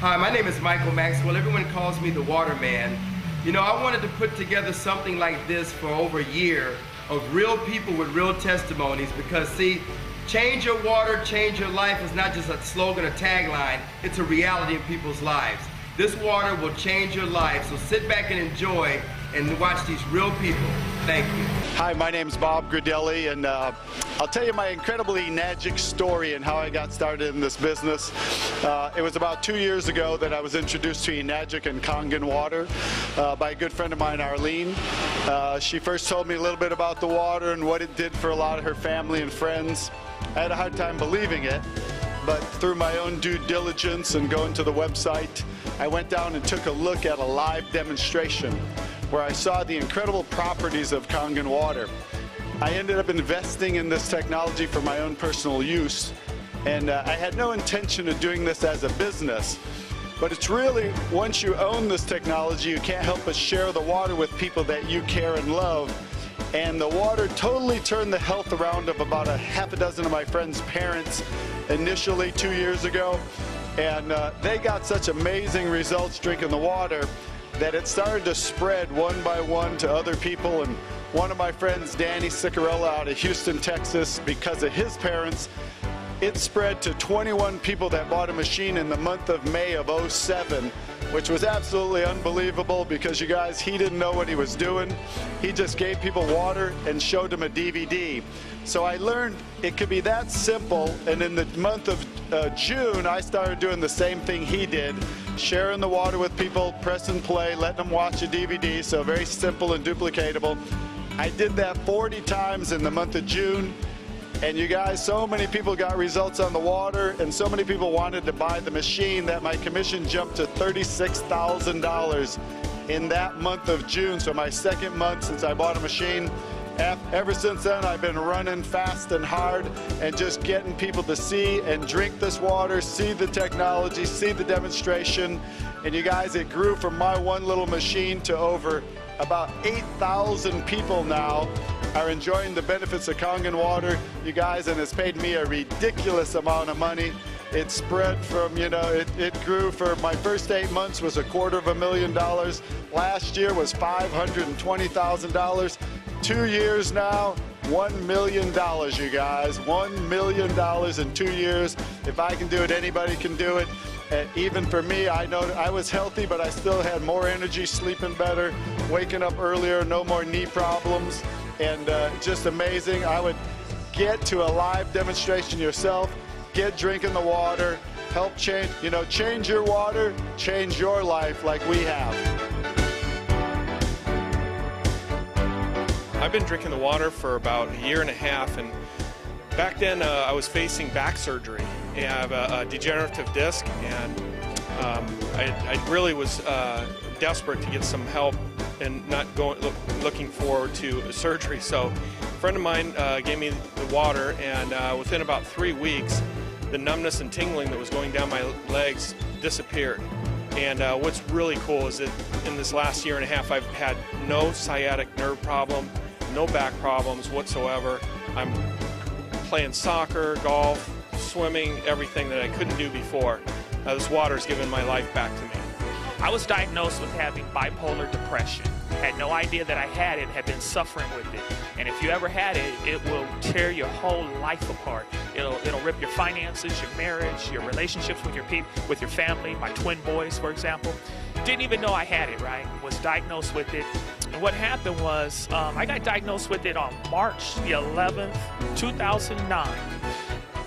Hi, my name is Michael Maxwell. Everyone calls me the Water Man. You know, I wanted to put together something like this for over a year of real people with real testimonies because, see, change your water, change your life is not just a slogan or tagline, it's a reality in people's lives. This water will change your life, so sit back and enjoy and watch these real people. Thank you. Hi, my name's Bob Gridelli, and I'll tell you my incredibly Enagic story and how I got started in this business. It was about 2 years ago that I was introduced to Enagic and Kangen water by a good friend of mine, Arlene. She first told me a little bit about the water and what it did for a lot of her family and friends. I had a hard time believing it, but through my own due diligence and going to the website, I went down and took a look at a live demonstration where I saw the incredible properties of Kangen water. I ended up investing in this technology for my own personal use, and I had no intention of doing this as a business. But it's really, once you own this technology, you can't help but share the water with people that you care and love. And the water totally turned the health around of about a half a dozen of my friends' parents initially 2 years ago. And they got such amazing results drinking the water that it started to spread one by one to other people. And one of my friends, Danny Sicarella out of Houston, Texas, because of his parents, it spread to 21 people that bought a machine in the month of May of '07, which was absolutely unbelievable because, you guys, he didn't know what he was doing. He just gave people water and showed them a DVD. So I learned it could be that simple, and in the month of June, I started doing the same thing he did, sharing the water with people, press and play, letting them watch a DVD, so very simple and duplicatable. I did that 40 times in the month of June. And you guys, so many people got results on the water, and so many people wanted to buy the machine that my commission jumped to $36,000 in that month of June. So my second month since I bought a machine. Ever since then, I've been running fast and hard and just getting people to see and drink this water, see the technology, see the demonstration. And you guys, it grew from my one little machine to over about 8,000 people now are enjoying the benefits of Kangen water, you guys, and it's paid me a ridiculous amount of money. It spread from, you know, it grew for my first 8 months was $250,000. Last year was $520,000. 2 years now, $1 million, you guys. $1 million in 2 years. If I can do it, anybody can do it. And even for me, I know I was healthy, but I still had more energy, sleeping better, waking up earlier, no more knee problems, and just amazing. I would get to a live demonstration yourself, get drinking the water, help change, you know, change your water, change your life like we have. I've been drinking the water for about a year and a half, and back then I was facing back surgery. I have a degenerative disc, and I really was desperate to get some help and not looking forward to surgery. So a friend of mine gave me the water, and within about 3 weeks, the numbness and tingling that was going down my legs disappeared. And what's really cool is that in this last year and a half, I've had no sciatic nerve problem, no back problems whatsoever. I'm playing soccer, golf, swimming, everything that I couldn't do before. This water's given my life back to me. I was diagnosed with having bipolar depression. Had no idea that I had it, had been suffering with it. And if you ever had it, it will tear your whole life apart. It'll rip your finances, your marriage, your relationships with your people, with your family. My twin boys, for example. Didn't even know I had it, right? Was diagnosed with it. And what happened was, I got diagnosed with it on March the 11th, 2009.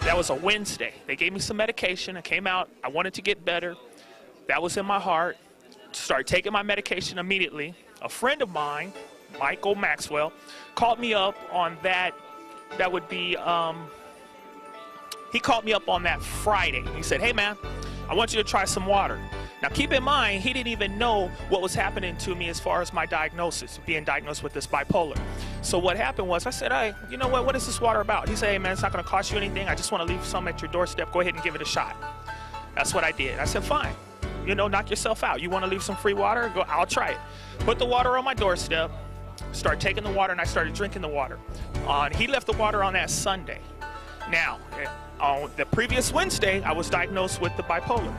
That was a Wednesday. They gave me some medication. I came out. I wanted to get better. That was in my heart. Started taking my medication immediately. A friend of mine, Michael Maxwell, called me up on that. That would be, he called me up on that Friday. He said, hey man, I want you to try some water. Now keep in mind, he didn't even know what was happening to me as far as my diagnosis, being diagnosed with this bipolar. So what happened was I said, hey, you know what is this water about? He said, hey man, it's not gonna cost you anything. I just wanna leave some at your doorstep. Go ahead and give it a shot. That's what I did. I said, fine. You know, knock yourself out. You wanna leave some free water? Go, I'll try it. Put the water on my doorstep, start taking the water, and I started drinking the water. He left the water on that Sunday. Now, on the previous Wednesday, I was diagnosed with the bipolar.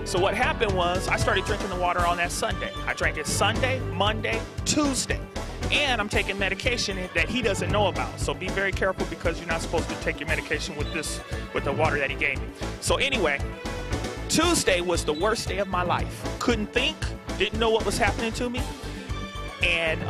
So what happened was I started drinking the water on that Sunday. I drank it Sunday, Monday, Tuesday. And I'm taking medication that he doesn't know about. So be very careful, because you're not supposed to take your medication with the water that he gave me. So anyway, Tuesday was the worst day of my life. Couldn't think, didn't know what was happening to me, and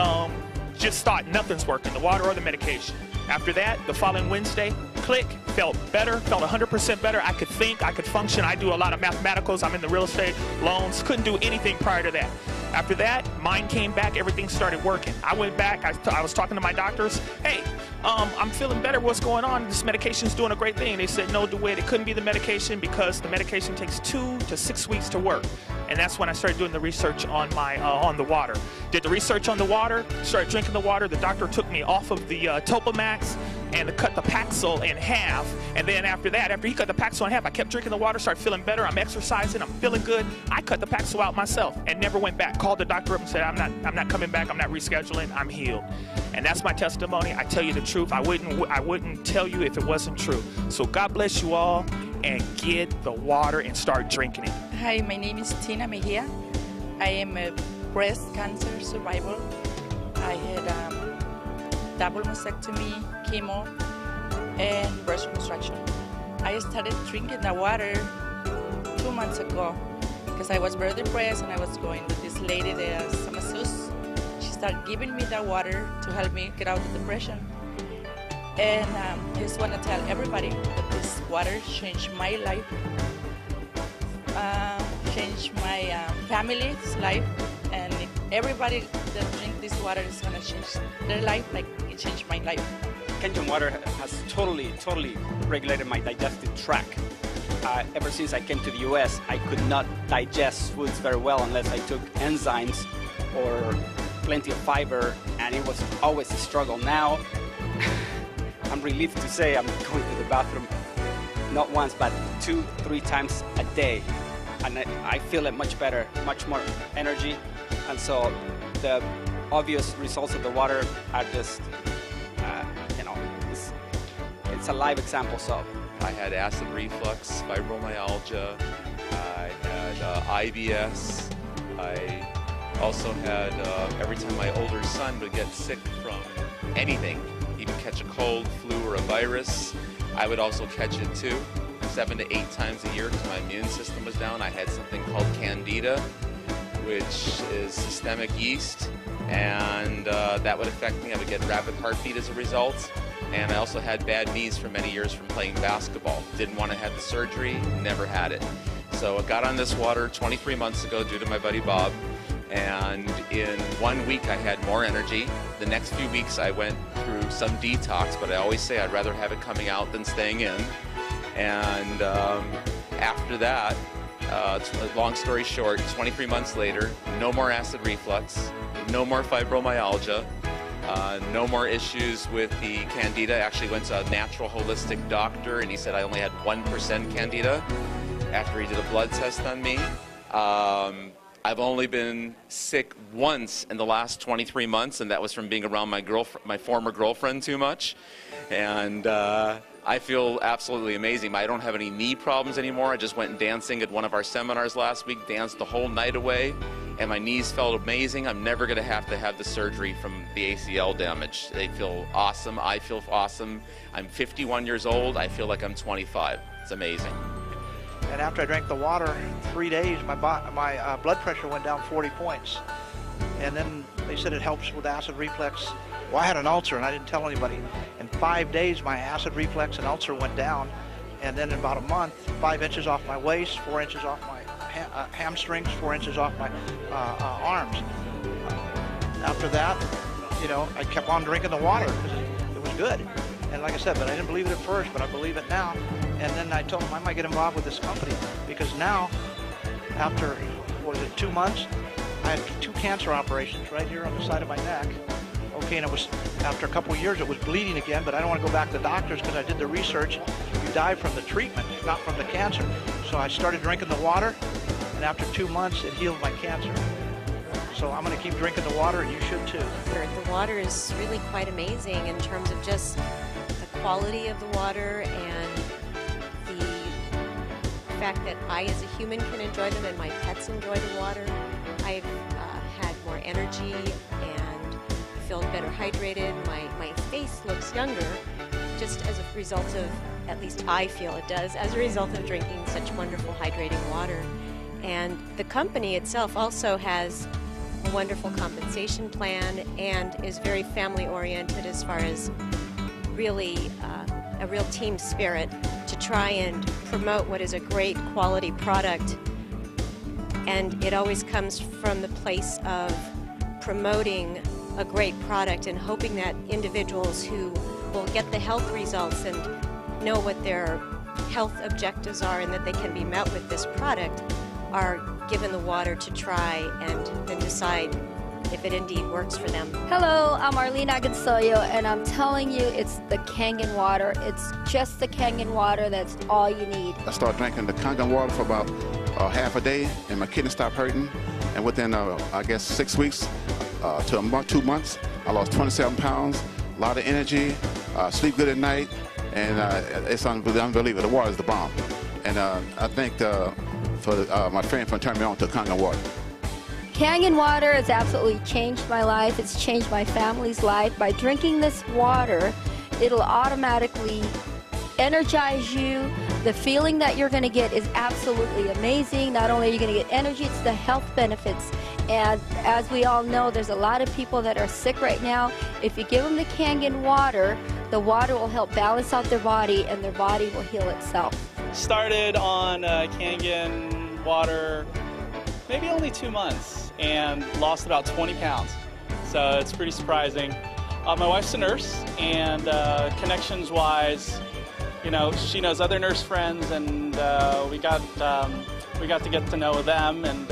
just thought nothing's working, the water or the medication. After that, the following Wednesday, click, felt better, felt 100% better. I could think, I could function. I do a lot of mathematicals. I'm in the real estate, loans. Couldn't do anything prior to that. After that, mine came back, everything started working. I went back, I was talking to my doctors. Hey, I'm feeling better, what's going on? This medication's doing a great thing. They said, no, DeWitt, it couldn't be the medication, because the medication takes 2 to 6 weeks to work. And that's when I started doing the research on on the water. Did the research on the water, started drinking the water. The doctor took me off of the Topamax and cut the Paxil in half. And then after that, after he cut the Paxil in half, I kept drinking the water, started feeling better. I'm exercising, I'm feeling good. I cut the Paxil out myself and never went back. Called the doctor up and said, I'm not coming back, I'm not rescheduling, I'm healed. And that's my testimony. I tell you the truth. I wouldn't tell you if it wasn't true. So God bless you all, and get the water and start drinking it. Hi, my name is Tina Mejia. I am a breast cancer survivor. I had double mastectomy, chemo, and breast reconstruction. I started drinking the water 2 months ago because I was very depressed, and I was going with this lady, the masseuse. She started giving me the water to help me get out of the depression. And I just want to tell everybody that this water changed my life, changed my family's life, and if everybody that drink this water is going to change their life like it changed my life. Kangen water has totally regulated my digestive tract. Ever since I came to the US, I could not digest foods very well unless I took enzymes or plenty of fiber, and it was always a struggle. Now, I'm relieved to say I'm going to the bathroom not once, but 2-3 times a day. And I feel it much better, much more energy. And so the obvious results of the water are just, it's a live example. So I had acid reflux, fibromyalgia, I had IBS, I also had, every time my older son would get sick from anything, even catch a cold, flu, or a virus, I would also catch it too, 7 to 8 times a year, because my immune system was down. I had something called Candida, which is systemic yeast, and that would affect me. I would get rapid heartbeat as a result, and I also had bad knees for many years from playing basketball. Didn't want to have the surgery, never had it. So I got on this water 23 months ago due to my buddy Bob, and in 1 week I had more energy. The next few weeks I went through some detox, but I always say I'd rather have it coming out than staying in. And after that, long story short, 23 months later, no more acid reflux, no more fibromyalgia, no more issues with the Candida. I actually went to a natural holistic doctor, and he said I only had 1% Candida after he did a blood test on me. I've only been sick once in the last 23 months, and that was from being around my former girlfriend too much. And I feel absolutely amazing. I don't have any knee problems anymore. I just went dancing at one of our seminars last week, danced the whole night away, and my knees felt amazing. I'm never going to have the surgery from the ACL damage. They feel awesome. I feel awesome. I'm 51 years old. I feel like I'm 25. It's amazing. And after I drank the water, 3 days, my blood pressure went down 40 points. And then they said it helps with acid reflux. Well, I had an ulcer, and I didn't tell anybody. In 5 days, my acid reflux and ulcer went down. And then in about a month, 5 inches off my waist, 4 inches off my hamstrings, 4 inches off my arms. After that, I kept on drinking the water because it was good. And like I said, but I didn't believe it at first, but I believe it now. And then I told them I might get involved with this company, because now, after, 2 months, I had 2 cancer operations right here on the side of my neck. Okay, and it was, after a couple of years, it was bleeding again, but I don't want to go back to the doctors because I did the research. You die from the treatment, not from the cancer. So I started drinking the water, and after 2 months, it healed my cancer. So I'm going to keep drinking the water, and you should too. The water is really quite amazing in terms of just the quality of the water and the fact that I as a human can enjoy them and my pets enjoy the water. I've had more energy and feel better hydrated. My face looks younger just as a result of, at least I feel it does, as a result of drinking such wonderful hydrating water. And the company itself also has a wonderful compensation plan and is very family oriented as far as really a real team spirit to try and promote what is a great quality product. And it always comes from the place of promoting a great product and hoping that individuals who will get the health results and know what their health objectives are and that they can be met with this product are given the water to try and then decide if it indeed works for them. Hello, I'm Arlene Agonsoyo, and I'm telling you, it's the Kangen water. It's just the Kangen water. That's all you need. I started drinking the Kangen water for about half a day, and my kidneys stopped hurting. And within, I guess, 6 weeks to a month, 2 months, I lost 27 pounds, a lot of energy, sleep good at night, and it's unbelievable. The water is the bomb. And I think for my friend for turning me on to Kangen water. Kangen water has absolutely changed my life. It's changed my family's life. By drinking this water, it'll automatically energize you. The feeling that you're going to get is absolutely amazing. Not only are you going to get energy, it's the health benefits. And as we all know, there's a lot of people that are sick right now. If you give them the Kangen water, the water will help balance out their body and their body will heal itself. Started on Kangen water maybe only 2 months and lost about 20 pounds. So it's pretty surprising. My wife's a nurse, and connections-wise, you know, she knows other nurse friends, and we got to get to know them, and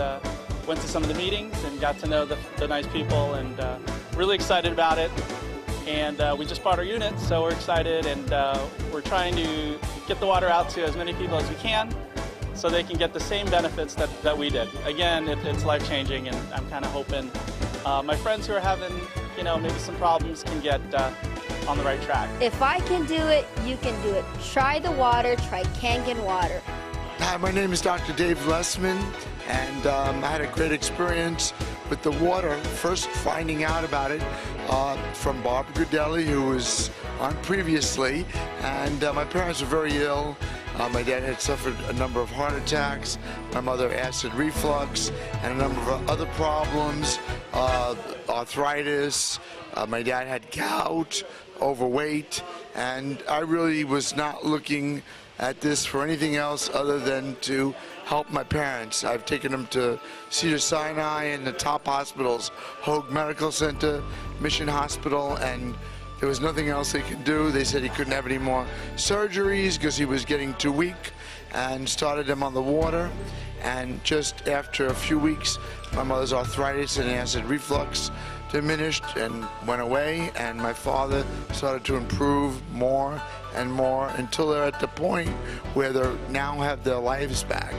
went to some of the meetings and got to know the nice people, and really excited about it. And we just bought our unit, so we're excited, and we're trying to get the water out to as many people as we can, so they can get the same benefits that we did. Again, it's life-changing, and I'm kind of hoping my friends who are having, you know, maybe some problems can get on the right track. If I can do it, you can do it. Try the water, try Kangen water. Hi, my name is Dr. Dave Lessman, and I had a great experience with the water, first finding out about it from Barbara Grudelli, who was on previously, and my parents were very ill. My dad had suffered a number of heart attacks, my mother acid reflux, and a number of other problems, arthritis. My dad had gout, overweight, and I really was not looking at this for anything else other than to help my parents. I've taken them to Cedars-Sinai and the top hospitals, Hoag Medical Center, Mission Hospital, and there was nothing else they could do. They said he couldn't have any more surgeries because he was getting too weak, and started him on the water. And just after a few weeks, my mother's arthritis and acid reflux diminished and went away, and my father started to improve more and more until they're at the point where they now have their lives back.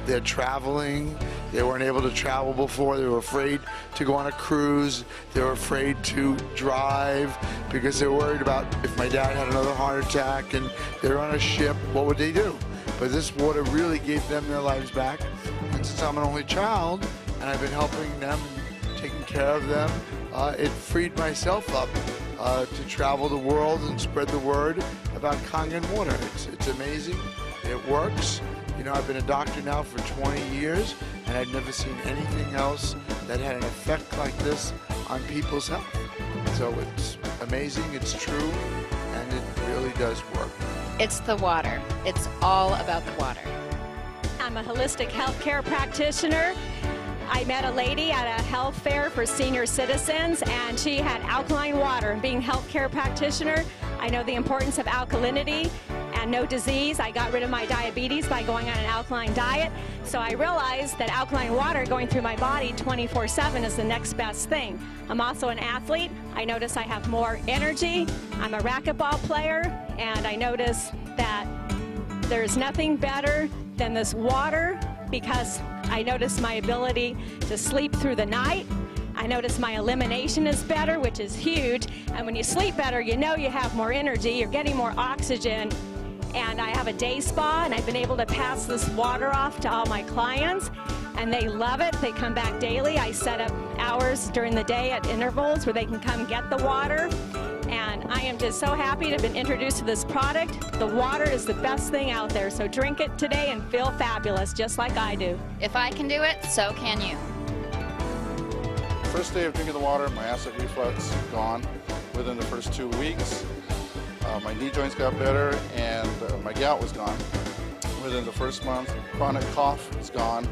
They're traveling. They weren't able to travel before. They were afraid to go on a cruise. They were afraid to drive because they were worried about if my dad had another heart attack and they're on a ship, what would they do? But this water really gave them their lives back. And since I'm an only child and I've been helping them and taking care of them, it freed myself up to travel the world and spread the word about Kangen water. It's amazing. It works. You know, I've been a doctor now for 20 years, and I've never seen anything else that had an effect like this on people's health. So it's amazing, it's true, and it really does work. It's the water. It's all about the water. I'm a holistic healthcare practitioner. I met a lady at a health fair for senior citizens, and she had alkaline water. Being a healthcare practitioner, I know the importance of alkalinity and no disease. I got rid of my diabetes by going on an alkaline diet. So I realized that alkaline water going through my body 24/7 is the next best thing. I'm also an athlete. I notice I have more energy. I'm a racquetball player, and I notice that there's nothing better than this water, because I notice my ability to sleep through the night. I notice my elimination is better, which is huge. And when you sleep better, you know you have more energy, you're getting more oxygen. And I have a day spa, and I've been able to pass this water off to all my clients, and they love it. They come back daily. I set up hours during the day at intervals where they can come get the water. And I am just so happy to have been introduced to this product. The water is the best thing out there, so drink it today and feel fabulous, just like I do. If I can do it, so can you. First day of drinking the water, my acid reflux gone within the first 2 weeks. My knee joints got better, and my gout was gone within the first month. Chronic cough is gone,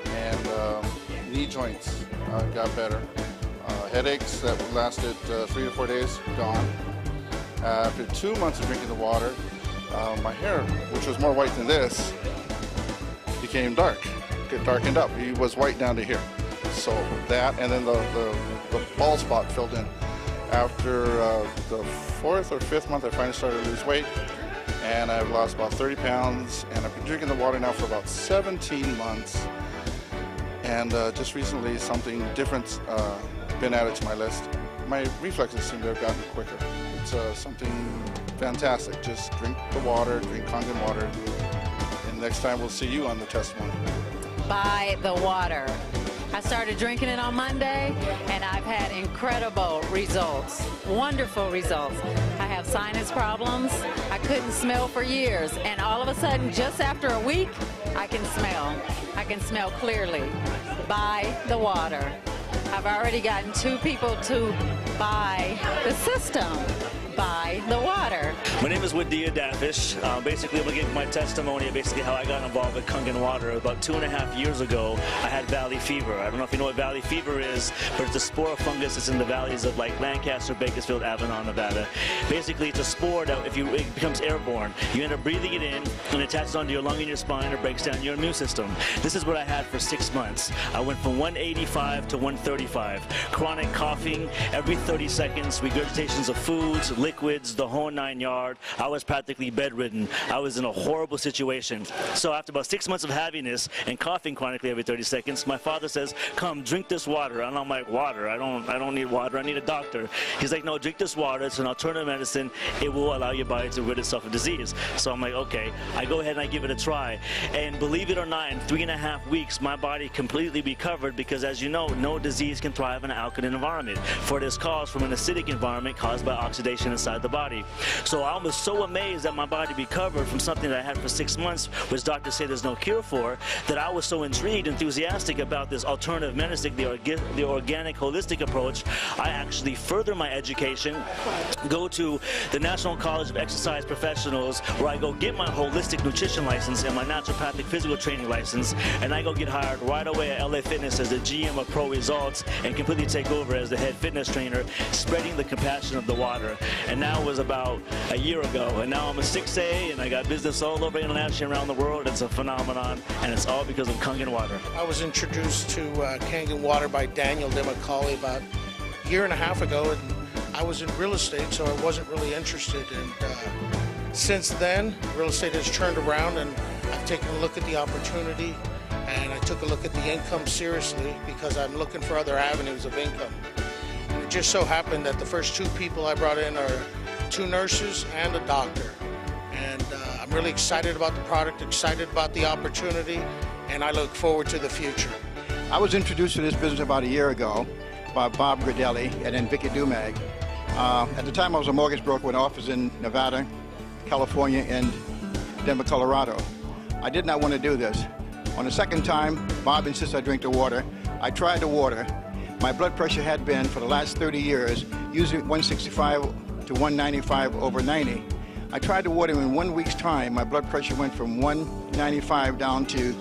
and knee joints got better. Headaches that lasted 3 to 4 days, gone. After 2 months of drinking the water, my hair, which was more white than this, became dark. It darkened up. It was white down to here. So that, and then the bald spot filled in. After the 4th or 5th month, I finally started to lose weight, and I've lost about 30 pounds, and I've been drinking the water now for about 17 months. And just recently, something different's been added to my list. My reflexes seem to have gotten quicker. It's something fantastic. Just drink the water, drink Kangen water, and next time we'll see you on the testimony. Buy the water. I started drinking it on Monday, and I've had incredible results, wonderful results. I have sinus problems. I couldn't smell for years, and all of a sudden, just after a week, I can smell. I can smell clearly. Buy the water. I've already gotten 2 people to buy the system. Buy the water. My name is Wadia Dafish. Basically, I'm going to give my testimony of basically how I got involved with Kangen water. About 2.5 years ago, I had valley fever. I don't know if you know what valley fever is, but it's a spore fungus that's in the valleys of like Lancaster, Bakersfield, Avalon, Nevada. Basically, it's a spore that it becomes airborne. You end up breathing it in, and it attaches onto your lung and your spine, or breaks down your immune system. This is what I had for 6 months. I went from 185 to 135. Chronic coughing every 30 seconds, regurgitations of foods, liquids, the whole 9 yards. I was practically bedridden. I was in a horrible situation. So after about 6 months of having this and coughing chronically every 30 seconds, my father says, "Come, drink this water." And I'm like, "Water? I don't need water. I need a doctor." He's like, "No, drink this water. It's an alternative medicine. It will allow your body to rid itself of disease." So I'm like, okay. I go ahead and I give it a try. And believe it or not, in 3.5 weeks, my body completely recovered, because as you know, no disease can thrive in an alkaline environment. For this cause from an acidic environment caused by oxidation inside the body. So I was so amazed that my body recovered from something that I had for 6 months, which doctors say there's no cure for, that I was so intrigued, enthusiastic about this alternative medicine, the organic, holistic approach. I actually further my education, go to the National College of Exercise Professionals, where I go get my holistic nutrition license and my naturopathic physical training license, and I go get hired right away at LA Fitness as the GM of Pro Results and completely take over as the head fitness trainer, spreading the compassion of the water. And now it was about a year ago, and now I'm a 6A, and I got business all over internationally around the world. It's a phenomenon, and it's all because of Kangen water. I was introduced to Kangen water by Daniel DeMacaulay about a year and a half ago, and I was in real estate, so I wasn't really interested. And since then, real estate has turned around, and I've taken a look at the opportunity, and I took a look at the income seriously, because I'm looking for other avenues of income. And it just so happened that the first 2 people I brought in are 2 nurses and a doctor. And I'm really excited about the product, excited about the opportunity, and I look forward to the future. I was introduced to this business about a year ago by Bob Gridelli and then Vicky Dumag. At the time, I was a mortgage broker with an office in Nevada, California, and Denver, Colorado. I did not want to do this. On the second time, Bob insisted I drink the water. I tried the water. My blood pressure had been, for the last 30 years, usually 165 to 195 over 90. I tried the water, and in 1 week's time, my blood pressure went from 195 down to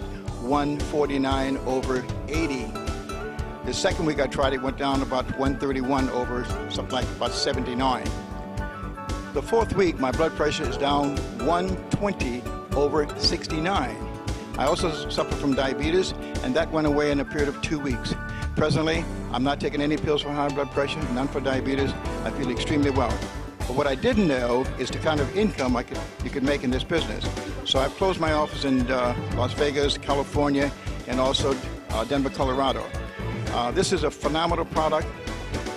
149 over 80. The second week I tried it, went down about 131 over something like about 79. The fourth week, my blood pressure is down 120 over 69. I also suffer from diabetes, and that went away in a period of 2 weeks. Presently, I'm not taking any pills for high blood pressure, none for diabetes. I feel extremely well. But what I didn't know is the kind of income you could make in this business. So I've closed my office in Las Vegas, California, and also Denver, Colorado. This is a phenomenal product.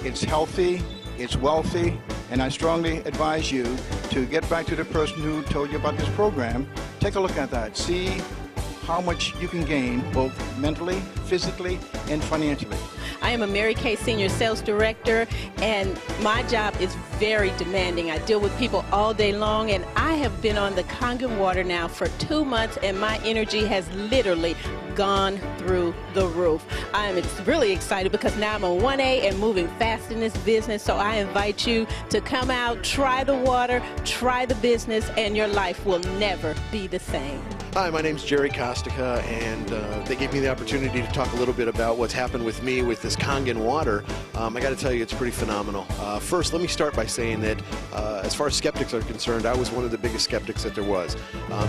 It's healthy, it's wealthy, and I strongly advise you to get back to the person who told you about this program. Take a look at that. See how much you can gain both mentally, physically, and financially. I am a Mary Kay Senior Sales Director, and my job is very demanding. I deal with people all day long, and I have been on the Kangen water now for 2 months, and my energy has literally gone through the roof. I am really excited because now I'm on 1A and moving fast in this business, so I invite you to come out, try the water, try the business, and your life will never be the same. Hi, my name's Jerry Kostica, and they gave me the opportunity to talk a little bit about what's happened with me with this Kangen water. I got to tell you, it's pretty phenomenal. First, let me start by saying that as far as skeptics are concerned, I was one of the biggest skeptics that there was.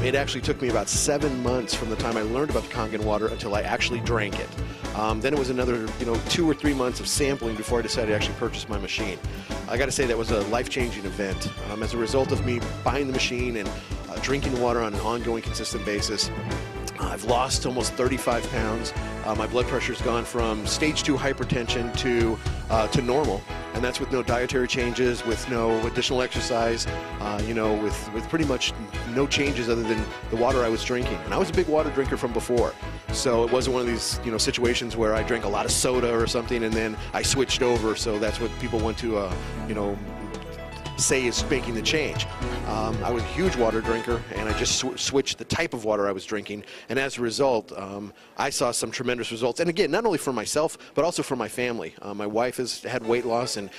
It actually took me about 7 months from the time I learned about the Kangen water until I actually drank it. Then it was another 2 or 3 months of sampling before I decided to actually purchase my machine. I got to say that was a life-changing event. As a result of me buying the machine and drinking the water on an ongoing, consistent basis, I've lost almost 35 pounds. My blood pressure's gone from stage 2 hypertension to normal, and that's with no dietary changes, with no additional exercise, with pretty much no changes other than the water I was drinking. And I was a big water drinker from before, so it wasn't one of these situations where I drank a lot of soda or something and then I switched over. So that's what people want to say is making the change. I was a huge water drinker, and I just switched the type of water I was drinking, and as a result, I saw some tremendous results. And again, not only for myself, but also for my family. My wife has had weight loss and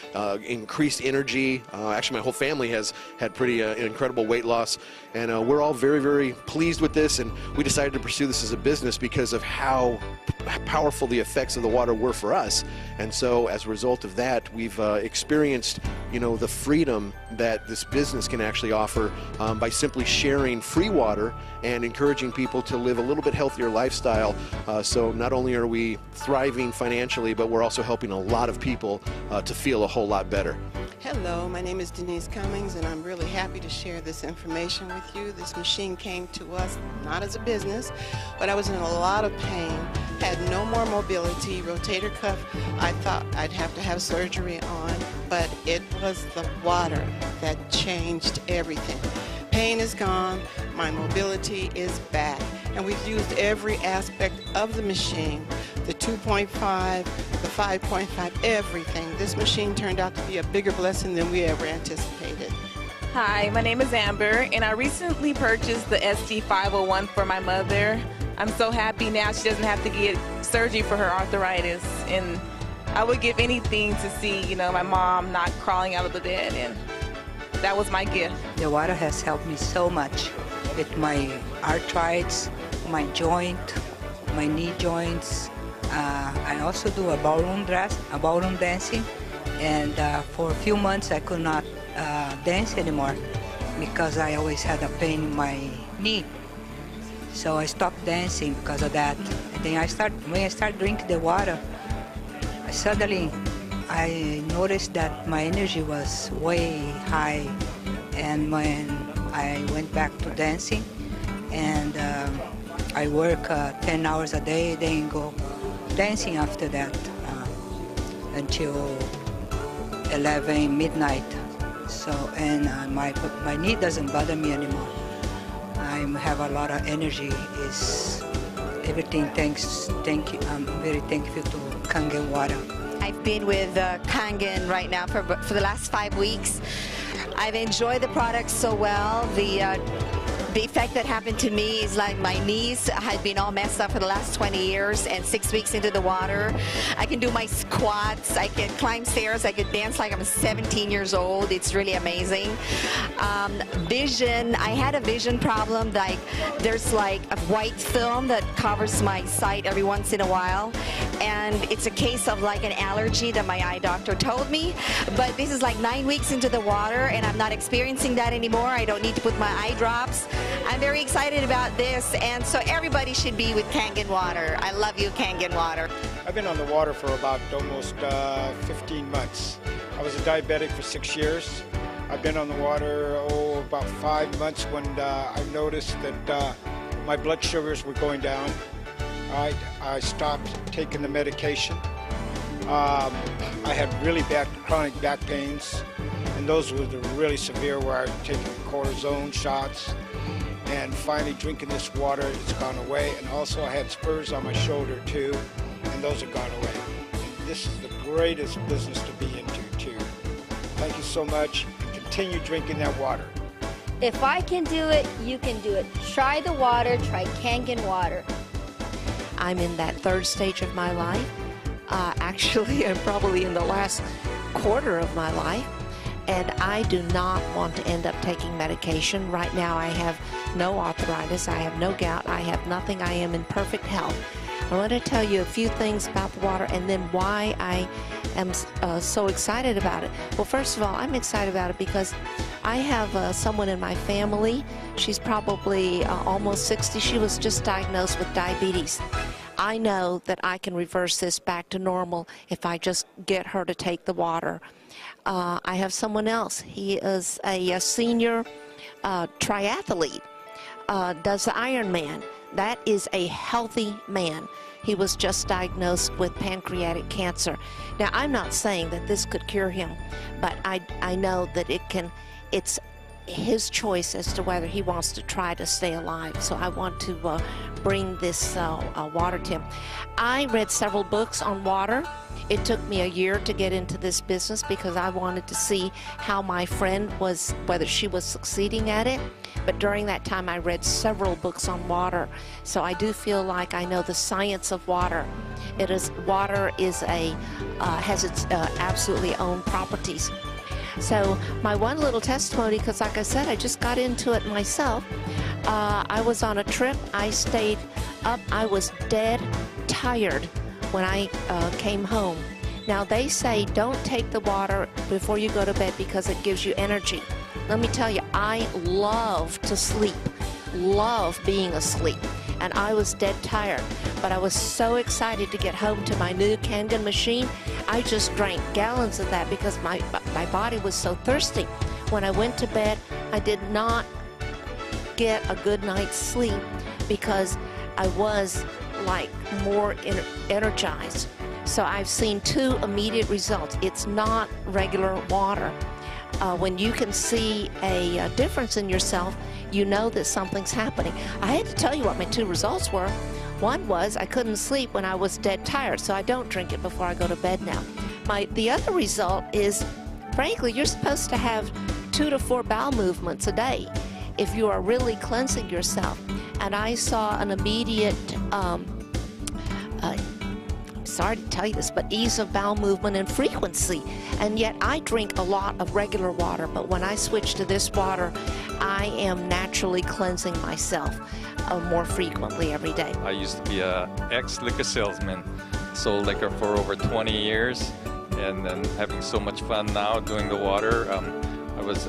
increased energy. Actually, my whole family has had pretty incredible weight loss, and we're all very, very pleased with this, and we decided to pursue this as a business because of how powerful the effects of the water were for us. And so as a result of that, we've experienced the freedom that this business can actually offer by simply sharing free water and encouraging people to live a little bit healthier lifestyle. So not only are we thriving financially, but we're also helping a lot of people to feel a whole lot better. Hello, my name is Denise Cummings, and I'm really happy to share this information with you. This machine came to us not as a business, but I was in a lot of pain, had no more mobility, rotator cuff. I thought I'd have to have surgery on, but it was the water that changed everything. Pain is gone, my mobility is back, and we've used every aspect of the machine, the 2.5, the 5.5, everything. This machine turned out to be a bigger blessing than we ever anticipated. Hi, my name is Amber, and I recently purchased the SD501 for my mother. I'm so happy now she doesn't have to get surgery for her arthritis, and I would give anything to see, my mom not crawling out of the bed, and that was my gift. The water has helped me so much with my arthritis, my joint, my knee joints. I also do a ballroom dancing, and for a few months I could not dance anymore because I always had a pain in my knee. So I stopped dancing because of that. And then when I started drinking the water, suddenly I noticed that my energy was way high, and when I went back to dancing, and I work 10 hours a day, then go dancing after that until 11 midnight. So, and my knee doesn't bother me anymore. I have a lot of energy. Is everything. Thank you. I'm very thankful to Kangen water. I've been with Kangen right now for the last 5 weeks. I've enjoyed the product so well. The effect that happened to me is like my knees had been all messed up for the last 20 years, and 6 weeks into the water, I can do my squats, I can climb stairs, I could dance like I'm 17 years old. It's really amazing. Vision, I had a vision problem. Like there's like a white film that covers my sight every once in a while, and it's a case of like an allergy that my eye doctor told me. But this is like 9 weeks into the water, and I'm not experiencing that anymore. I don't need to put my eye drops. I'm very excited about this, and so everybody should be with Kangen water. I love you, Kangen water. I've been on the water for about almost 15 months. I was a diabetic for 6 years. I've been on the water, about 5 months when I noticed that my blood sugars were going down. I stopped taking the medication, I had really bad chronic back pains, and those were the really severe where I'd taken cortisone shots. And finally drinking this water, it's gone away. And also I had spurs on my shoulder too, and those have gone away. And this is the greatest business to be into too. Thank you so much, and continue drinking that water. If I can do it, you can do it. Try the water, try Kangen water. I'm in that third stage of my life. Actually, I'm probably in the last quarter of my life, and I do not want to end up taking medication. Right now, I have no arthritis, I have no gout, I have nothing. I am in perfect health. I want to tell you a few things about the water and then why I am so excited about it. Well, first of all, I'm excited about it because I have someone in my family. She's probably almost 60. She was just diagnosed with diabetes. I know that I can reverse this back to normal if I just get her to take the water. I have someone else. He is a senior triathlete, does the Ironman. That is a healthy man. He was just diagnosed with pancreatic cancer. Now, I'm not saying that this could cure him, but I know that it's his choice as to whether he wants to try to stay alive. So I want to bring this water to him. I read several books on water. It took me a year to get into this business because I wanted to see how my friend was, whether she was succeeding at it. But during that time, I read several books on water. So I do feel like I know the science of water. Water is has its absolutely own properties. So my one little testimony, because like I said, I just got into it myself. I was on a trip. I stayed up. I was dead tired when I came home. Now they say don't take the water before you go to bed because it gives you energy. Let me tell you, I love to sleep, love being asleep, and I was dead tired. But I was so excited to get home to my new Kangen machine. I just drank gallons of that because my body was so thirsty. When I went to bed, I did not get a good night's sleep because I was like more energized. So I've seen two immediate results. It's not regular water. When you can see a difference in yourself, you know that something's happening. I had to tell you what my two results were. One was I couldn't sleep when I was dead tired, so I don't drink it before I go to bed now. The other result is, frankly, you're supposed to have 2 to 4 bowel movements a day if you are really cleansing yourself. And I saw an immediate, sorry to tell you this, but ease of bowel movement and frequency. And yet I drink a lot of regular water, but when I switch to this water, I am naturally cleansing myself more frequently every day. I used to be an ex-liquor salesman, sold liquor for over 20 years, and then having so much fun now doing the water.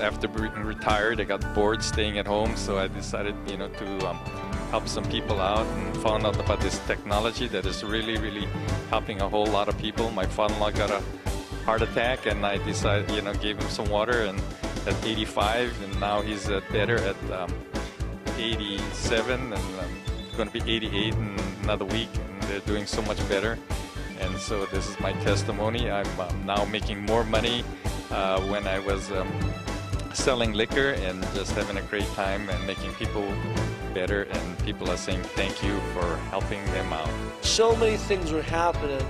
After being retired, I got bored staying at home, so I decided, to help some people out and found out about this technology that is really, really helping a whole lot of people. My father-in-law got a heart attack, and I decided, gave him some water, and at 85, and now he's better at 87, and going to be 88 in another week, and they're doing so much better. And so this is my testimony. I'm now making more money when I was selling liquor and just having a great time and making people better, and people are saying thank you for helping them out. So many things were happening.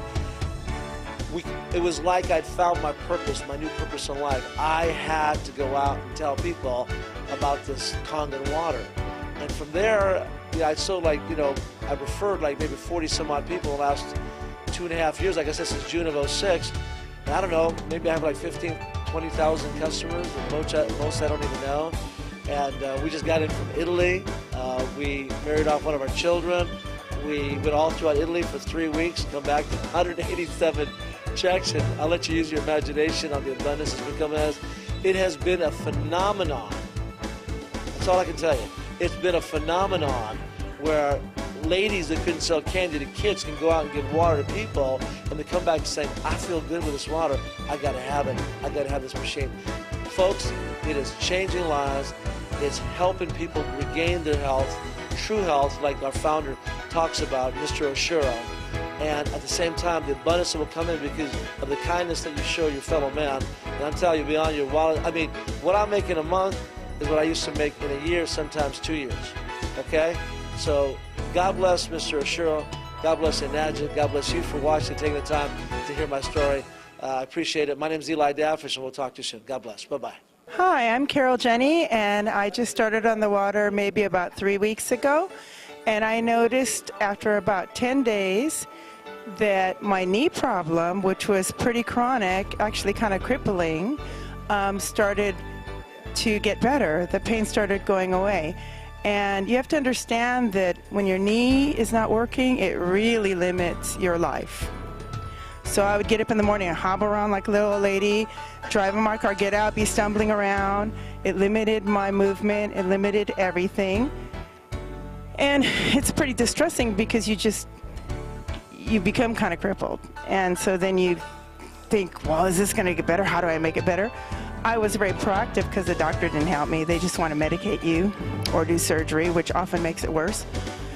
It was like I'd found my purpose, my new purpose in life. I had to go out and tell people about this Kangen water. And from there, I referred like maybe 40 some odd people in the last 2.5 years. Like I said, since June of 06. And I don't know, maybe I have like 20,000 customers, and most I don't even know. And we just got in from Italy. We married off one of our children. We went all throughout Italy for 3 weeks, come back to 187 checks, and I'll let you use your imagination on the abundance it's become as. It has been a phenomenon. That's all I can tell you. It's been a phenomenon where ladies that couldn't sell candy to kids can go out and give water to people, and they come back saying, I feel good with this water. I got to have it. I got to have this machine. Folks, it is changing lives. It's helping people regain their health, true health, like our founder talks about, Mr. Oshiro. and at the same time, the abundance that will come in because of the kindness that you show your fellow man. And I'm telling you, beyond your wallet, I mean, what I make in a month is what I used to make in a year, sometimes 2 years. Okay? So God bless Mr. Ashuro. God bless Enadja. God bless you for watching, taking the time to hear my story. I appreciate it. My name is Eli Dafish, and we'll talk to you soon. God bless. Bye-bye. Hi, I'm Carol Jenny, and I just started on the water maybe about 3 weeks ago. And I noticed after about 10 days that my knee problem, which was pretty chronic, actually kind of crippling, started to get better. The pain started going away. And you have to understand that when your knee is not working, it really limits your life. So I would get up in the morning and hobble around like a little old lady, drive in my car, get out, be stumbling around. It limited my movement. It limited everything. And it's pretty distressing because you become kind of crippled. And so then you think, well, is this going to get better? How do I make it better? I was very proactive because the doctor didn't help me. They just want to medicate you or do surgery, which often makes it worse.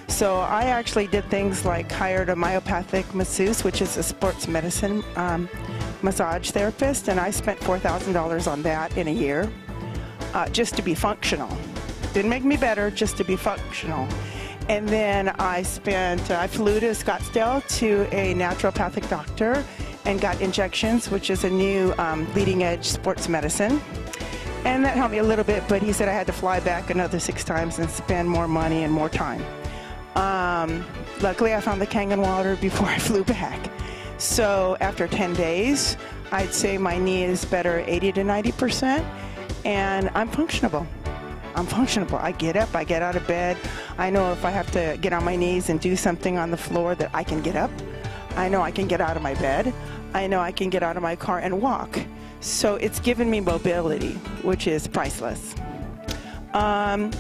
So I actually did things like hired a myopathic masseuse, which is a sports medicine massage therapist, and I spent $4,000 on that in a year just to be functional. Didn't make me better, just to be functional. And then I flew to Scottsdale to a naturopathic doctor and got injections, which is a new leading edge sports medicine. And that helped me a little bit, but he said I had to fly back another 6 times and spend more money and more time. Luckily, I found the Kangen water before I flew back. So after 10 days, I'd say my knee is better 80 to 90%, and I'm functionable. I get up, I get out of bed. I know if I have to get on my knees and do something on the floor that I can get up. I know I can get out of my bed. I know I can get out of my car and walk. So it's given me mobility, which is priceless. And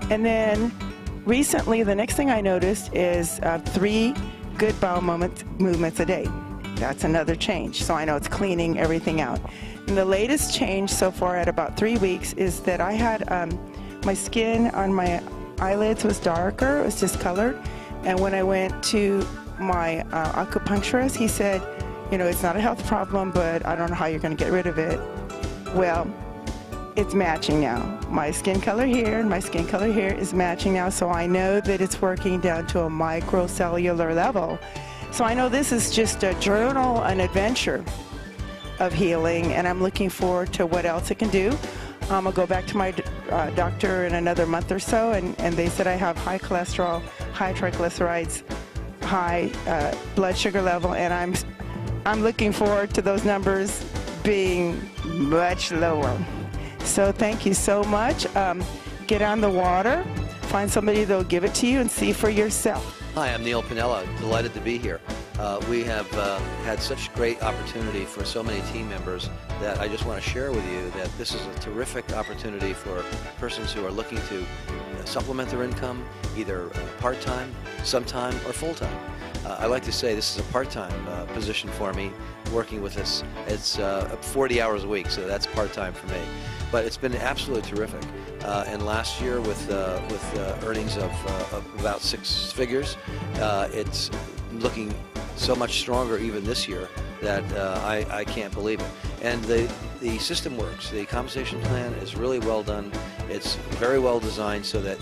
then recently, the next thing I noticed is 3 good bowel movements a day. That's another change. So I know it's cleaning everything out. And the latest change so far at about 3 weeks is that I had my skin on my eyelids was darker, it was discolored. And when I went to my acupuncturist, he said, you know, it's not a health problem, but I don't know how you're going to get rid of it. Well, it's matching now. My skin color here and my skin color here is matching now, so I know that it's working down to a microcellular level. So I know this is just a journal, an adventure of healing, and I'm looking forward to what else it can do. I'm going to go back to my doctor in another month or so, and they said I have high cholesterol, high triglycerides, high blood sugar level, and I'm looking forward to those numbers being much lower. So thank you so much. Get on the water, find somebody that'll give it to you, and see for yourself. Hi, I'm Neil Pinella. Delighted to be here. We have had such great opportunity for so many team members that I just want to share with you that this is a terrific opportunity for persons who are looking to supplement their income, either part-time, sometime, or full-time. I like to say this is a part-time position for me, working with this. It's 40 hours a week, so that's part-time for me. But it's been absolutely terrific. And last year, with earnings of about 6 figures, it's looking so much stronger even this year that I can't believe it. And the system works. The compensation plan is really well done. It's very well designed so that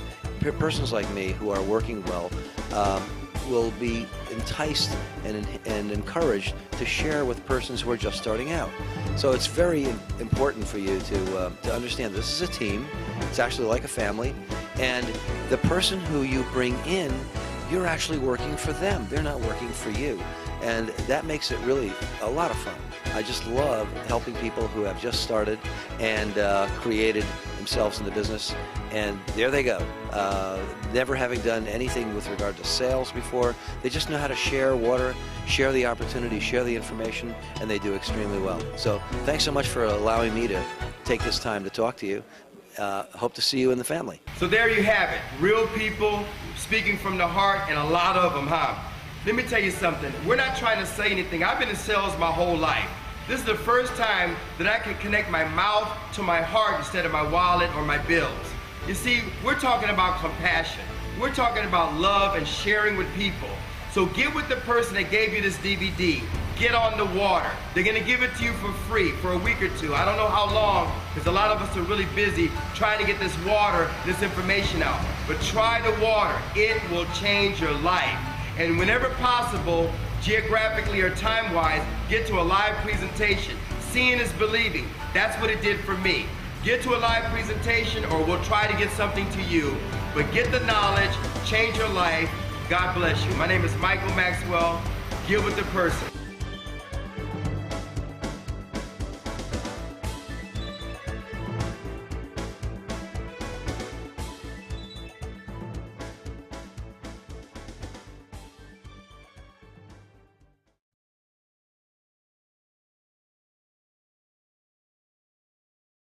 persons like me who are working well will be enticed and encouraged to share with persons who are just starting out. So it's very important for you to understand this is a team. It's actually like a family, and the person who you bring in, you're actually working for them. They're not working for you, and that makes it really a lot of fun. I just love helping people who have just started and created themselves in the business, and there they go. Never having done anything with regard to sales before, they just know how to share water, share the opportunity, share the information, and they do extremely well. So thanks so much for allowing me to take this time to talk to you. Hope to see you in the family. So there you have it. Real people speaking from the heart, and a lot of them, huh? Let me tell you something. We're not trying to say anything. I've been in sales my whole life. This is the first time that I can connect my mouth to my heart instead of my wallet or my bills. You see, we're talking about compassion. We're talking about love and sharing with people. So get with the person that gave you this DVD. Get on the water. They're gonna give it to you for free for a week or two. I don't know how long, because a lot of us are really busy trying to get this water, this information out. But try the water. It will change your life. And whenever possible, geographically or time-wise, get to a live presentation. Seeing is believing. That's what it did for me. Get to a live presentation, or we'll try to get something to you. But get the knowledge, change your life. God bless you. My name is Michael Maxwell. Get with the person.